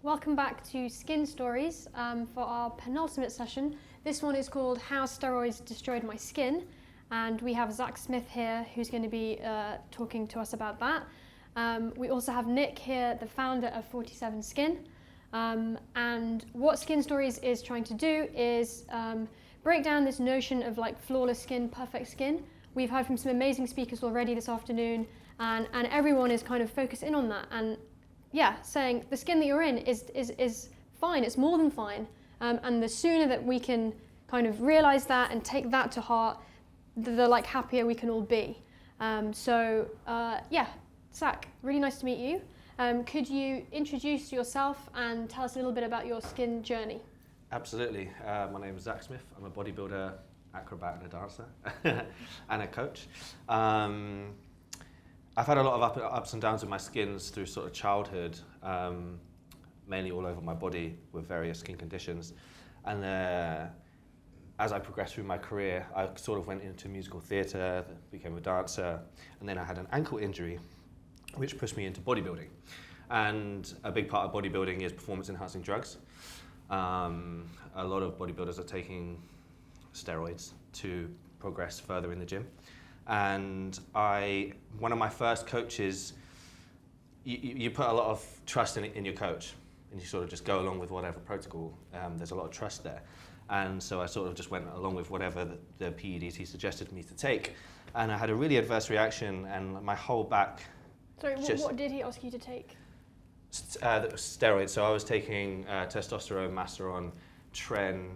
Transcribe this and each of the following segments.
Welcome back to Skin Stories for our penultimate session. This one is called How Steroids Destroyed My Skin, and we have Zach Smith here who's going to be talking to us about that. We also have Nick here, the founder of 47 Skin, and what Skin Stories is trying to do is break down this notion of like flawless skin, perfect skin. We've heard from some amazing speakers already this afternoon, and everyone is kind of focused in on that, and yeah, saying the skin that you're in is fine, it's more than fine, and the sooner that we can kind of realize that and take that to heart, the like happier we can all be. Yeah, Zach, really nice to meet you. Could you introduce yourself and tell us a little bit about your skin journey? Absolutely. My name is Zach Smith. I'm a bodybuilder, acrobat and a dancer and a coach. I've had a lot of ups and downs with my skins through sort of childhood, mainly all over my body with various skin conditions. And as I progressed through my career, I sort of went into musical theatre, became a dancer, and then I had an ankle injury, which pushed me into bodybuilding. And a big part of bodybuilding is performance-enhancing drugs. A lot of bodybuilders are taking steroids to progress further in the gym. And one of my first coaches, you put a lot of trust in your coach, and you sort of just go along with whatever protocol. There's a lot of trust there. And so I sort of just went along with whatever the PEDs he suggested me to take. And I had a really adverse reaction, and my whole back... Sorry, what did he ask you to take? Steroids. So I was taking testosterone, Masteron, Tren,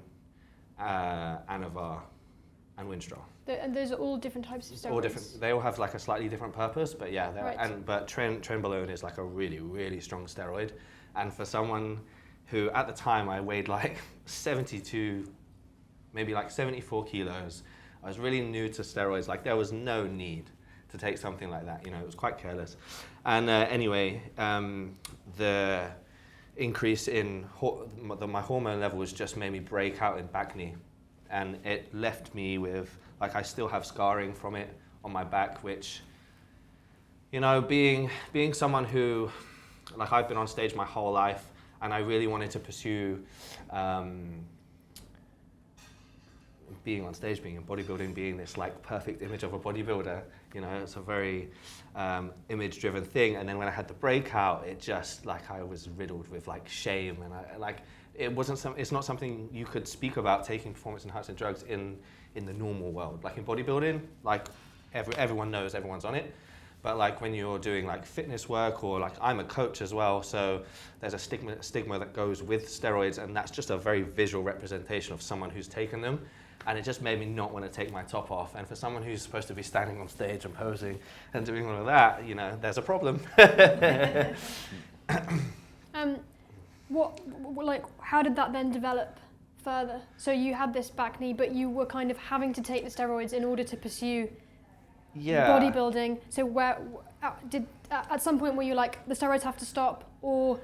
Anavar, and Winstrol. And those are all different types of steroids? All different. They all have like a slightly different purpose, but yeah. Right. But Trenbolone is like a really, really strong steroid. And for someone who, at the time, I weighed like 72, maybe like 74 kilos, I was really new to steroids. Like there was no need to take something like that. You know, it was quite careless. And anyway, the increase in my hormone levels just made me break out in bacne. And it left me with, like, I still have scarring from it on my back, which, you know, being someone who, like, I've been on stage my whole life, and I really wanted to pursue being on stage, being in bodybuilding, being this, like, perfect image of a bodybuilder. You know, it's a very image-driven thing. And then when I had the breakout, it just, like, I was riddled with, like, shame, and it's not something you could speak about, taking performance-enhancing drugs in the normal world. Like in bodybuilding, like everyone knows everyone's on it. But like when you're doing like fitness work, or like I'm a coach as well, so there's a stigma that goes with steroids, and that's just a very visual representation of someone who's taken them. And it just made me not want to take my top off. And for someone who's supposed to be standing on stage and posing and doing all of that, you know, there's a problem. How did that then develop further? So you had this bacne, but you were kind of having to take the steroids in order to pursue bodybuilding. So at some point were you like, the steroids have to stop, or?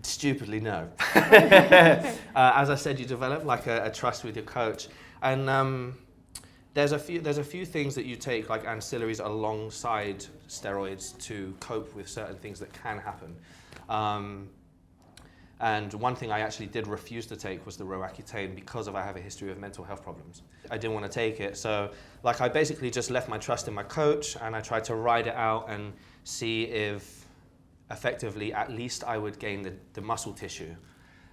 Stupidly, no. As I said, you develop like a trust with your coach, and there's a few things that you take, like ancillaries alongside steroids, to cope with certain things that can happen. And one thing I actually did refuse to take was the Roaccutane, because I have a history of mental health problems. I didn't want to take it, so like I basically just left my trust in my coach, and I tried to ride it out and see if effectively at least I would gain the muscle tissue,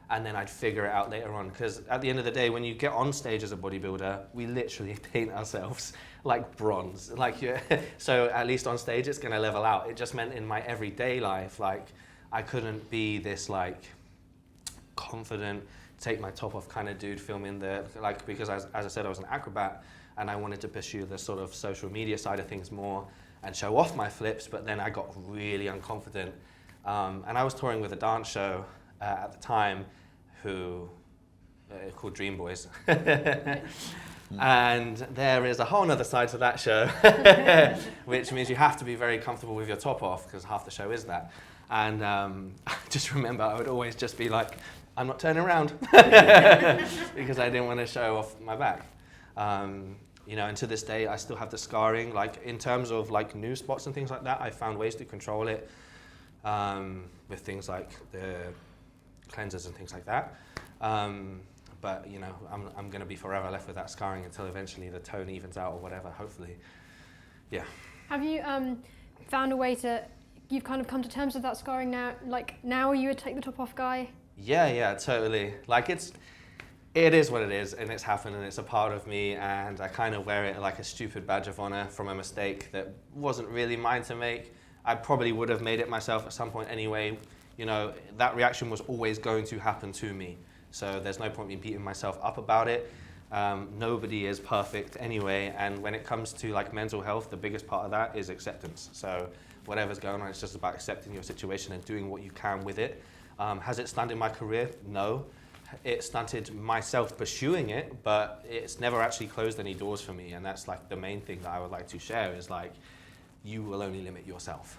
and then I'd figure it out later on. Because at the end of the day, when you get on stage as a bodybuilder, we literally paint ourselves like bronze. So at least on stage it's going to level out. It just meant in my everyday life, like I couldn't be this like confident, take my top off kind of dude filming because as I said, I was an acrobat, and I wanted to pursue the sort of social media side of things more and show off my flips, but then I got really unconfident. And I was touring with a dance show at the time called Dream Boys. And there is a whole other side to that show, which means you have to be very comfortable with your top off, because half the show is that. And I just remember I would always just be like, I'm not turning around, because I didn't want to show off my back. You know, and to this day, I still have the scarring. Like in terms of like new spots and things like that, I found ways to control it. with things like the cleansers and things like that. But you know, I'm going to be forever left with that scarring until eventually the tone evens out or whatever, hopefully. Yeah. Have you found a way to, you've kind of come to terms with that scarring now, like now are you a take the top off guy? Yeah, totally. Like it is what it is, and it's happened, and it's a part of me, and I kind of wear it like a stupid badge of honor from a mistake that wasn't really mine to make. I probably would have made it myself at some point anyway. You know, that reaction was always going to happen to me. So there's no point in beating myself up about it. Nobody is perfect anyway, and when it comes to like mental health, the biggest part of that is acceptance. So whatever's going on, it's just about accepting your situation and doing what you can with it. Has it stunted my career? No. It stunted myself pursuing it, but it's never actually closed any doors for me, and that's like the main thing that I would like to share is like, you will only limit yourself.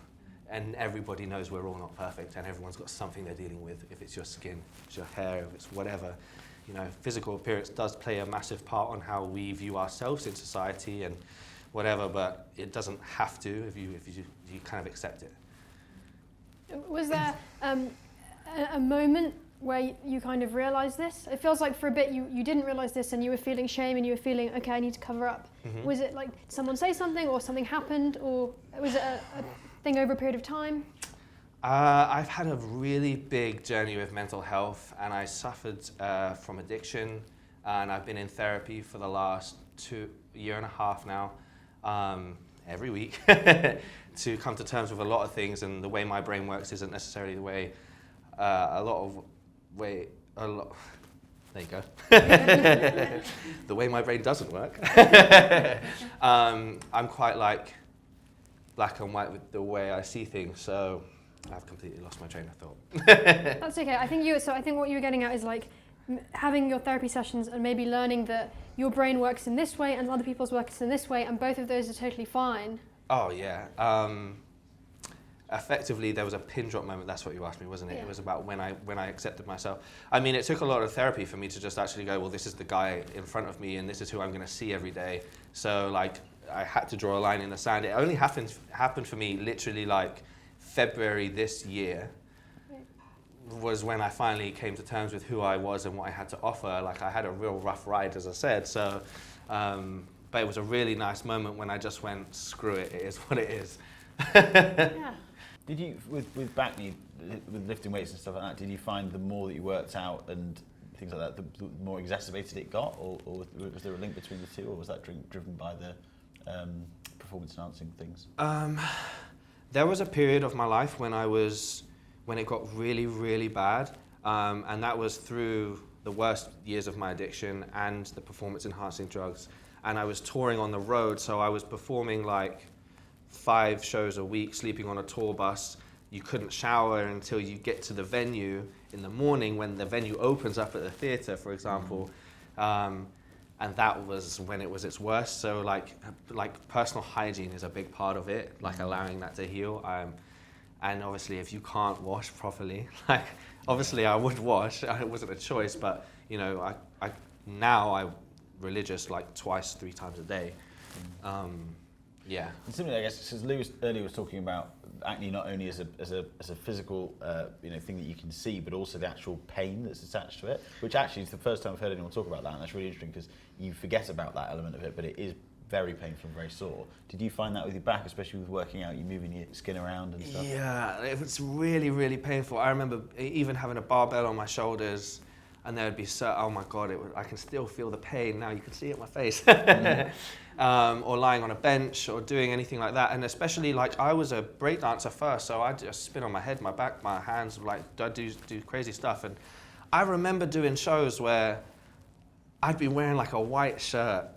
And everybody knows we're all not perfect, and everyone's got something they're dealing with. If it's your skin, if it's your hair, if it's whatever. You know, physical appearance does play a massive part on how we view ourselves in society and whatever, but it doesn't have to if you kind of accept it. Was there a moment where you kind of realised this? It feels like for a bit you didn't realise this and you were feeling shame and you were feeling, okay, I need to cover up. Mm-hmm. Was it like someone say something or something happened, or was it a thing over a period of time? I've had a really big journey with mental health, and I suffered from addiction, and I've been in therapy for the last year and a half now, every week, to come to terms with a lot of things, and the way my brain works isn't necessarily the way there you go. The way my brain doesn't work. I'm quite like black and white with the way I see things, so I've completely lost my train of thought. That's okay. I think what you were getting at is like having your therapy sessions and maybe learning that your brain works in this way and other people's works in this way, and both of those are totally fine. Oh yeah. Effectively, there was a pin drop moment. That's what you asked me, wasn't it? Yeah. It was about when I accepted myself. I mean, it took a lot of therapy for me to just actually go, well, this is the guy in front of me, and this is who I'm going to see every day. So like, I had to draw a line in the sand. It only happened for me literally like February this year. Was when I finally came to terms with who I was and what I had to offer. Like, I had a real rough ride, as I said. So, but it was a really nice moment when I just went, screw it, it is what it is. Yeah. Did you, with bacne, with lifting weights and stuff like that, did you find the more that you worked out and things like that, the more exacerbated it got, or was there a link between the two, or was that driven by the performance enhancing things? There was a period of my life when it got really, really bad, and that was through the worst years of my addiction and the performance enhancing drugs. And I was touring on the road, so I was performing like 5 shows a week, sleeping on a tour bus. You couldn't shower until you get to the venue in the morning when the venue opens up at the theatre, for example. And that was when it was its worst. So like personal hygiene is a big part of it, like allowing that to heal. And obviously if you can't wash properly, like obviously I would wash, it wasn't a choice, but you know, I'm religious like 2-3 times a day. Yeah. And similarly, I guess, because Lou earlier was talking about acne not only as a physical thing that you can see, but also the actual pain that's attached to it, which actually is the first time I've heard anyone talk about that, and that's really interesting because you forget about that element of it, but it is very painful and very sore. Did you find that with your back, especially with working out, you moving your skin around and stuff? Yeah, it was really, really painful. I remember even having a barbell on my shoulders, and there would be oh my God, I can still feel the pain now. You can see it on my face. Or lying on a bench or doing anything like that. And especially like I was a breakdancer first, so I'd just spin on my head, my back, my hands, like I'd do crazy stuff. And I remember doing shows where I'd be wearing like a white shirt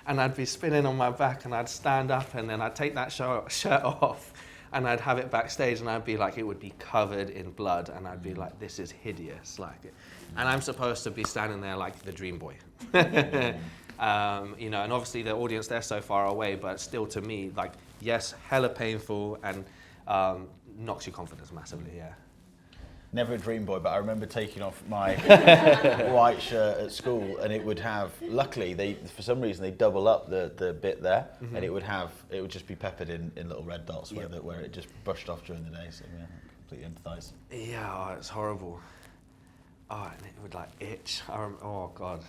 and I'd be spinning on my back, and I'd stand up and then I'd take that shirt off and I'd have it backstage, and I'd be like, it would be covered in blood, and I'd be like, this is hideous, like it. And I'm supposed to be standing there like the dream boy. And obviously the audience, they're so far away, but still to me, like, yes, hella painful and knocks your confidence massively, yeah. never a dream boy, but I remember taking off my white shirt at school, and it would have. Luckily, for some reason they double up the bit there, and it would just be peppered in little red dots where it just brushed off during the day. So yeah, I completely empathise. Yeah, oh, it's horrible. Oh, and it would like itch. Oh God.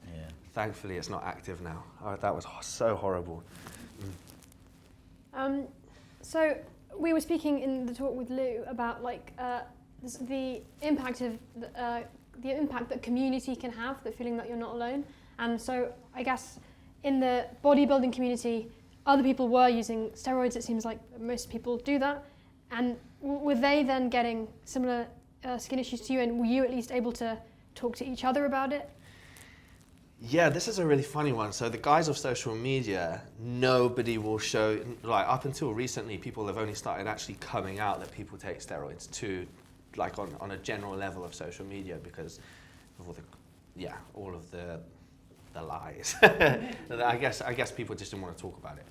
Yeah. Thankfully, it's not active now. Oh, that was so horrible. So we were speaking in the talk with Lou about like the impact that community can have, the feeling that you're not alone. And so I guess in the bodybuilding community, other people were using steroids. It seems like most people do that. And were they then getting similar skin issues to you, and were you at least able to talk to each other about it? Yeah, this is a really funny one. So the guise of social media, nobody will show, like up until recently, people have only started actually coming out that people take steroids to, like on a general level of social media because of all of the lies. I guess people just didn't want to talk about it.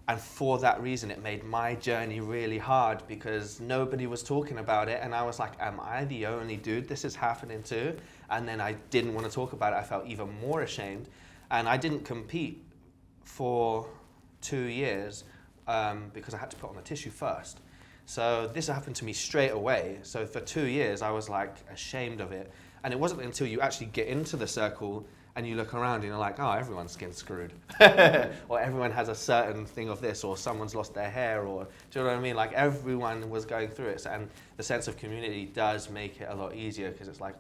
And for that reason, it made my journey really hard because nobody was talking about it. And I was like, am I the only dude this is happening to? And then I didn't want to talk about it. I felt even more ashamed. And I didn't compete for 2 years because I had to put on the tissue first. So this happened to me straight away. So for 2 years, I was like ashamed of it. And it wasn't until you actually get into the circle and you look around and you're like, oh, everyone's skin's screwed. Or everyone has a certain thing of this, or someone's lost their hair, or do you know what I mean? Like everyone was going through it. And the sense of community does make it a lot easier because it's like,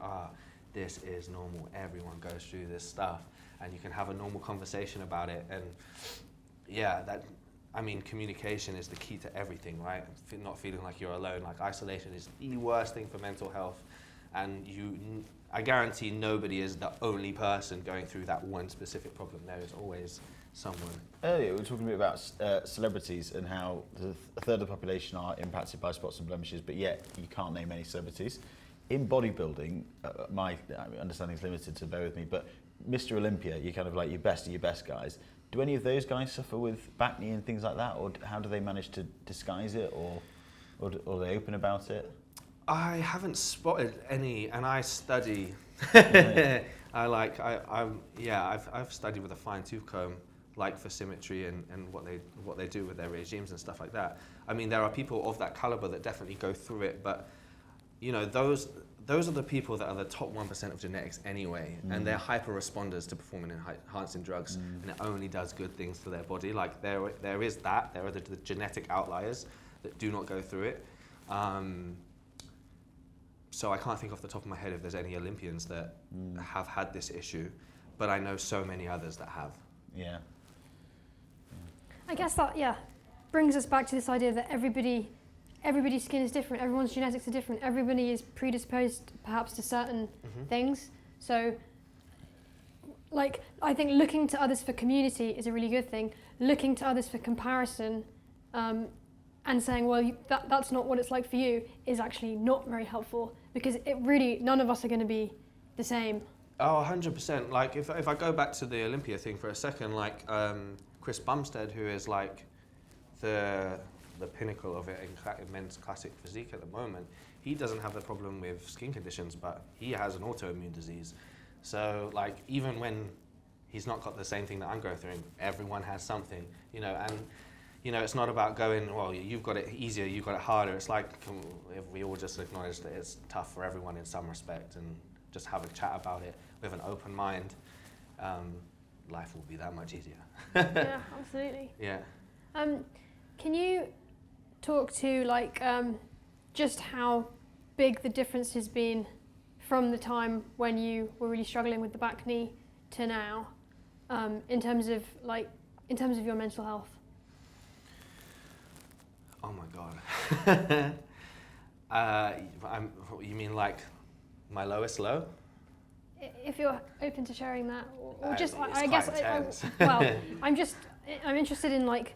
this is normal. Everyone goes through this stuff and you can have a normal conversation about it. And yeah, communication is the key to everything, right? Not feeling like you're alone. Like isolation is the worst thing for mental health. And I guarantee nobody is the only person going through that one specific problem. There is always someone. Earlier, we were talking a bit about celebrities and how a third of the population are impacted by spots and blemishes, but yet you can't name any celebrities. In bodybuilding, my understanding is limited, so bear with me, but Mr. Olympia, you're kind of like your best of your best guys. Do any of those guys suffer with bacne and things like that, or how do they manage to disguise it, or are they open about it? I haven't spotted any, and I study. I've studied with a fine-tooth comb, like for symmetry and what they do with their regimes and stuff like that. I mean, there are people of that caliber that definitely go through it, but you know, those are the people that are the top 1% of genetics anyway, and they're hyper responders to performing enhancing drugs, and it only does good things to their body. Like there are the genetic outliers that do not go through it. So I can't think off the top of my head if there's any Olympians that have had this issue, but I know so many others that have. Yeah. I guess that brings us back to this idea that everybody's skin is different, everyone's genetics are different, everybody is predisposed perhaps to certain things. So like I think looking to others for community is a really good thing. Looking to others for comparison and saying, well, that's not what it's like for you is actually not very helpful, because none of us are going to be the same. Oh, 100%. Like if I go back to the Olympia thing for a second, like Chris Bumstead, who is like the pinnacle of it in men's classic physique at the moment, he doesn't have the problem with skin conditions, but he has an autoimmune disease. So like even when he's not got the same thing that I'm going through, everyone has something, you know, and you know, it's not about going, well, you've got it easier, you've got it harder. It's like if we all just acknowledge that it's tough for everyone in some respect and just have a chat about it with an open mind, life will be that much easier. Yeah, absolutely. Yeah. Can you talk to like just how big the difference has been from the time when you were really struggling with the bacne to now, in terms of your mental health? Oh my God. You mean like my lowest low? If you're open to sharing that, or just I'm interested in like,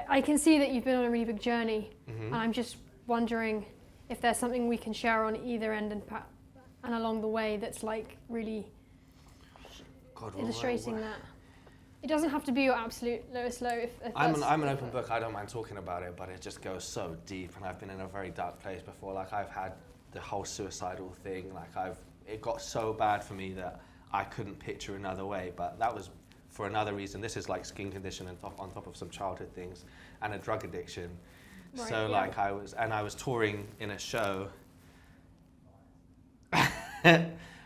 I can see that you've been on a really big journey, and I'm just wondering if there's something we can share on either end and along the way that's like really illustrating that. It doesn't have to be your absolute lowest low. If I'm an open book. I don't mind talking about it, but it just goes so deep, and I've been in a very dark place before. Like I've had the whole suicidal thing. Like it got so bad for me that I couldn't picture another way. But that was for another reason. This is like skin condition and on top of some childhood things and a drug addiction. Right, So yeah. like I was touring in a show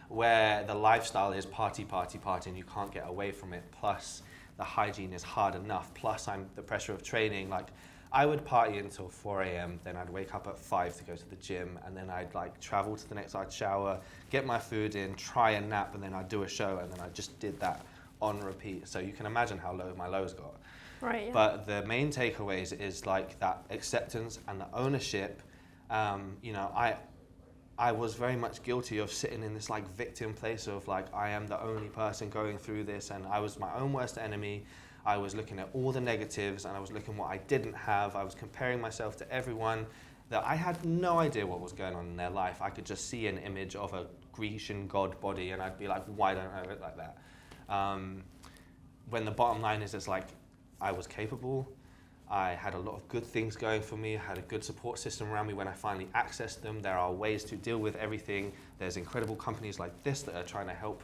where the lifestyle is party, party, party, and you can't get away from it. Plus the hygiene is hard enough. Plus the pressure of training. Like I would party until 4 a.m. Then I'd wake up at 5 to go to the gym, and then I'd like travel to the next. I'd shower, get my food in, try a nap, and then I'd do a show, and then I just did that on repeat. So you can imagine how low my lows got. Right. Yeah. But the main takeaways is like that acceptance and the ownership. You know, I was very much guilty of sitting in this like victim place of like, I am the only person going through this, and I was my own worst enemy. I was looking at all the negatives, and I was looking what I didn't have. I was comparing myself to everyone that I had no idea what was going on in their life. I could just see an image of a Grecian god body, and I'd be like, why don't I look like that? When the bottom line is, it's like, I was capable. I had a lot of good things going for me. I had a good support system around me when I finally accessed them. There are ways to deal with everything. There's incredible companies like this that are trying to help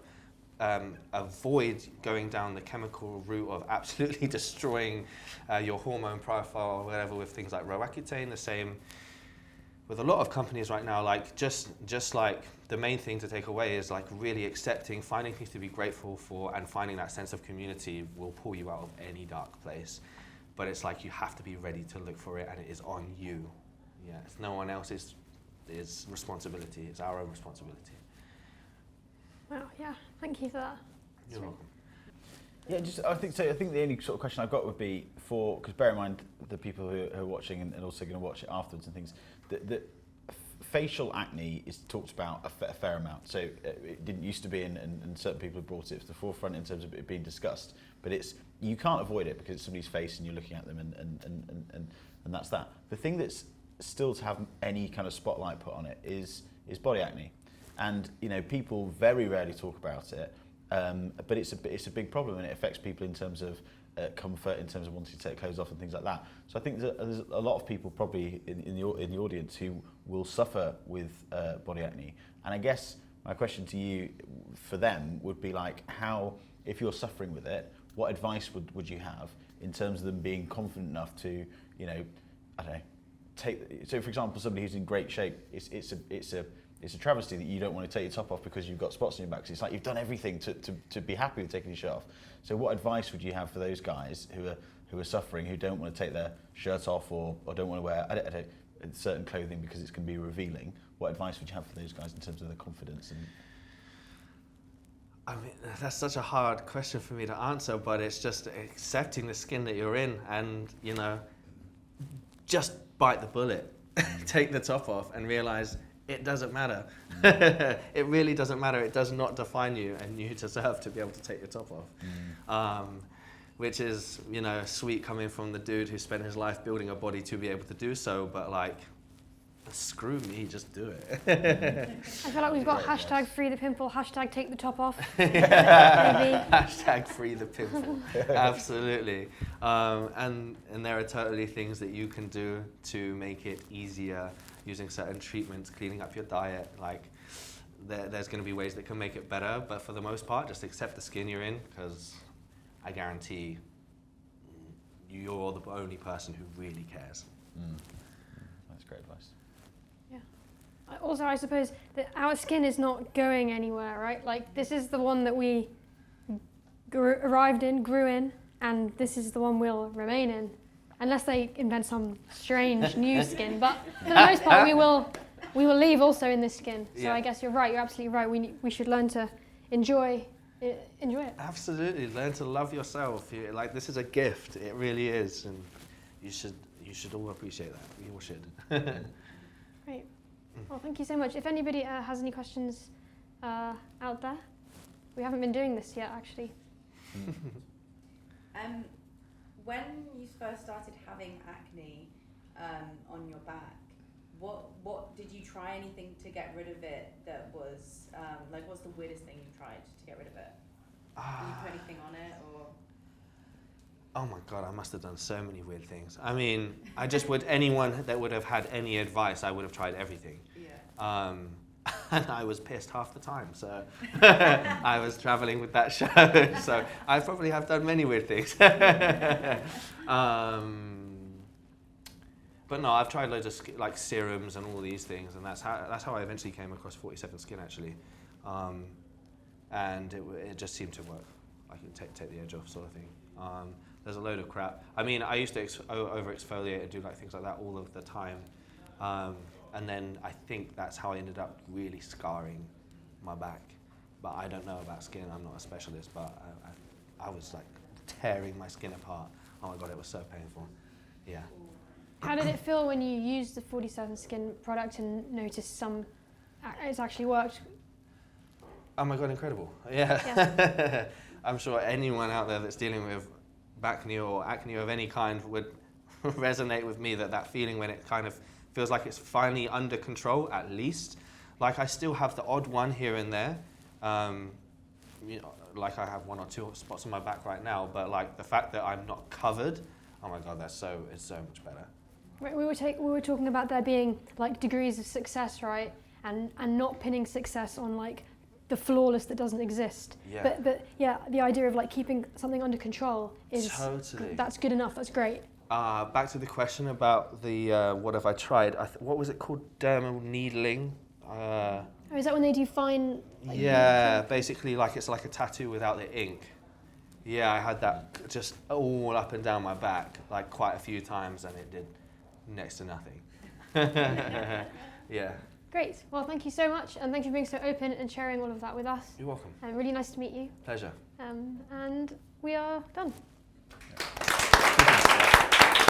avoid going down the chemical route of absolutely destroying your hormone profile or whatever with things like Roaccutane. The same with a lot of companies right now. Like just like the main thing to take away is like really accepting, finding things to be grateful for, and finding that sense of community will pull you out of any dark place. But it's like you have to be ready to look for it, and it is on you. Yeah, it's no one else's responsibility. It's our own responsibility. Wow. Yeah. Thank you for that. You're welcome. Yeah, I think the only sort of question I've got would be because bear in mind the people who are watching and also going to watch it afterwards and things, that facial acne is talked about a fair amount. So it didn't used to be, and certain people have brought it to the forefront in terms of it being discussed. But you can't avoid it because it's somebody's face and you're looking at them, and that's that. The thing that's still to have any kind of spotlight put on it is body acne, and you know people very rarely talk about it. But it's a big problem, and it affects people in terms of comfort, in terms of wanting to take clothes off and things like that. So I think there's a lot of people probably in the audience who will suffer with body acne. And I guess my question to you for them would be like, how, if you're suffering with it, what advice would you have in terms of them being confident enough to, you know, I don't know, so for example, somebody who's in great shape, it's a travesty that you don't want to take your top off because you've got spots on your back. So it's like you've done everything to be happy with taking your shirt off. So what advice would you have for those guys who are suffering, who don't want to take their shirt off or don't want to wear certain clothing because it's going to be revealing? What advice would you have for those guys in terms of their confidence? I mean, that's such a hard question for me to answer, but it's just accepting the skin that you're in, and you know, just bite the bullet, take the top off, and realize it doesn't matter. It really doesn't matter. It does not define you, and you deserve to be able to take your top off. Which is, you know, sweet coming from the dude who spent his life building a body to be able to do so, but like, screw me, just do it. I feel like we've got hashtag free the pimple, hashtag take the top off. Maybe. Hashtag free the pimple. Absolutely. And there are totally things that you can do to make it easier, using certain treatments, cleaning up your diet. Like there's going to be ways that can make it better, but for the most part, just accept the skin you're in, because I guarantee you're the only person who really cares. That's great advice. Also, I suppose that our skin is not going anywhere, right? Like, this is the one that we arrived in, grew in, and this is the one we'll remain in. Unless they invent some strange new skin. But for the most part, we will leave also in this skin. So yeah. I guess you're right, you're absolutely right. We should learn to enjoy it. Absolutely, learn to love yourself. Like, this is a gift, it really is. And you should all appreciate that. We all should. Great. Well, thank you so much. If anybody has any questions out there, we haven't been doing this yet, actually. When you first started having acne on your back, what did you try anything to get rid of it that was like? What's the weirdest thing you tried to get rid of it? Did you put anything on it, or? Oh my God, I must have done so many weird things. I mean, anyone that would have had any advice, I would have tried everything. And I was pissed half the time, so I was traveling with that show, so I probably have done many weird things. But no, I've tried loads of like serums and all these things, and that's how I eventually came across 47 Skin actually, and it just seemed to work. I can take the edge off, sort of thing. There's a load of crap. I mean, I used to over exfoliate and do like things like that all of the time, and then I think that's how I ended up really scarring my back. But I don't know about skin. I'm not a specialist, but I was like tearing my skin apart. Oh my god, it was so painful. Yeah. How did it feel when you used the 47 Skin product and noticed it's actually worked? Oh my god, incredible. Yeah. I'm sure anyone out there that's dealing with bacne or acne of any kind would resonate with me, that feeling when it kind of feels like it's finally under control, at least. Like I still have the odd one here and there. You know, like I have 1 or 2 spots on my back right now, but like the fact that I'm not covered, oh my god, it's so much better. Right, we were talking about there being like degrees of success, right? And not pinning success on like the flawless that doesn't exist. Yeah. But yeah, the idea of like keeping something under control is totally. That's good enough. That's great. Back to the question about the what have I tried? What was it called? Dermal needling. Oh, is that when they do fine? Like, Yeah, basically like it's like a tattoo without the ink. Yeah, I had that just all up and down my back like quite a few times, and it did next to nothing. Yeah. Great. Well, thank you so much, and thank you for being so open and sharing all of that with us. You're welcome. Really nice to meet you. Pleasure. And we are done.